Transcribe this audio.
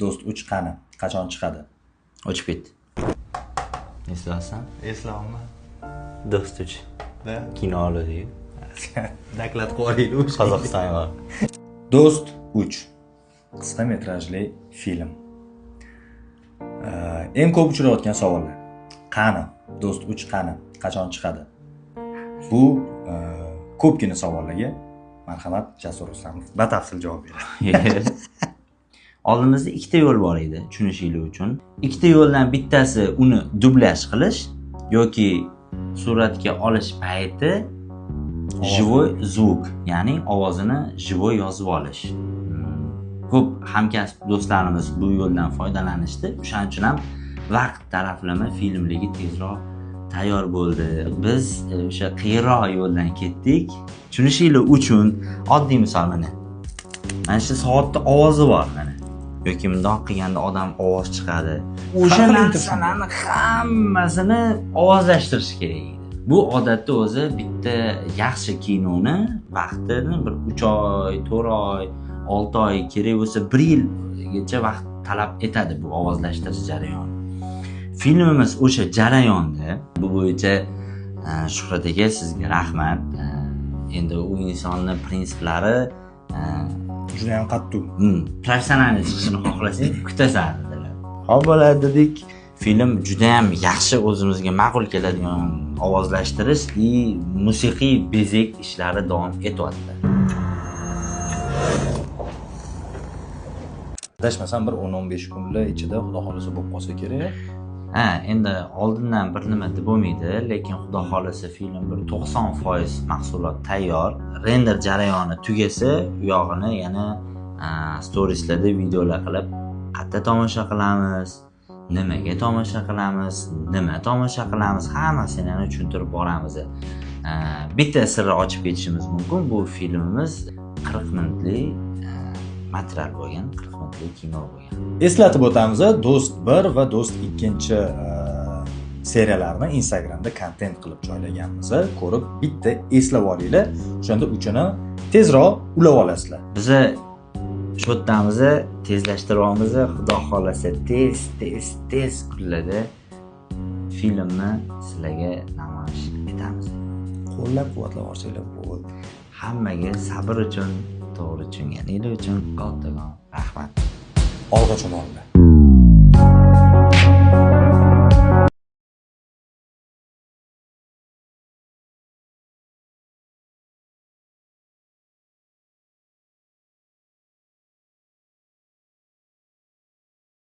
Do'st 3 qani? Qachon chiqadi? O'chib ketdi. Eslasan? Eslama. Do'st 3. Da. Kino oladi-yu. Daklat qo'yaylik o'sha. Qozog'istonga. Do'st 3 qisqa metrajli film. Eng ko'p uchrayotgan savollar. Qani? Do'st 3 qani? Qachon chiqadi? Bu ko'pgina savollarga marhamat Jasur Rustamov batafsil javob beradi. Oldimizda ikkita yo'l bor edi tushunishingiz uchun. Ikkita yo'ldan bittasi uni dublyaj qilish yoki suratga olish payti живой звук, ya'ni ovozini живой yozib olish. Ko'p hamkasb do'stlarimiz bu yo'ldan foydalanishdi. O'shaning uchun ham vaqt talaflama filmligi tezroq tayyor bo'ldi. Biz o'sha qiyinroq yo'ldan ketdik. Tushunishingiz uchun oddiy misol mana. Mana shu soatda ovozi bor mana. Yoki bundoq qilganda odam ovoz chiqadi. O'sha narsalarni hammasini ovozlashtirish kerak edi. Bu odatda o'zi bitta yaxshi kinoni vaqtini bir 3 oy, 4 oy, 6 oy kerak bo'lsa 1 yilgacha vaqt talab etadi bu ovozlashtirish jarayoni. Filmimiz o'sha jarayonda. Bu bo'yicha Shuhrat aka sizga rahmat. Endi u insonning prinsiplari Juda ham qattiq. Professional chiqishini xohlasak kutasan dedilar. Xo'p bo'ladi dedik. Film juda ham yaxshi o'zimizga ma'qul keladigan ovozlashtirish va musiqiy bezak ishlari davom etyapti. Adashmasam bir 10-15 kunlar ichida xudo xolisa bo'lib qolsa kerak. Endi oldindan bir nima deb bo'lmaydi, lekin xudo xolisa film bir 90% mahsulot tayyor. Render jarayoni tugasa, u yog'ini yana storieslarda videolar qilib qayerda tomosha qilamiz, nimaga tomosha qilamiz, nima tomosha qilamiz, hammasini yana tushuntirib boramiz. Bitta sirni ochib ketishimiz mumkin. Bu filmimiz 40 minutlik material bo'lgan, 40 minutlik kino bo'lgan. Eslatib o'tamiz, Do'st 1 va Do'st 2 seriyalarni Instagramda kontent qilib joylaganmiz. Ko'rib bitta eslab olinglar. O'shanda uchini tezroq ulab olasizlar. Biz shu yo'ldamiz, tezlashtiramiz. Xudo xolasa tez kunlarda filmni sizlarga namoyish etamiz. Qo'llab-quvvatlab borsanglar bo'ldi. Hammaga sabr uchun, to'g'ri tushunganingiz uchun kattakon rahmat. Olg'a cho'monlar.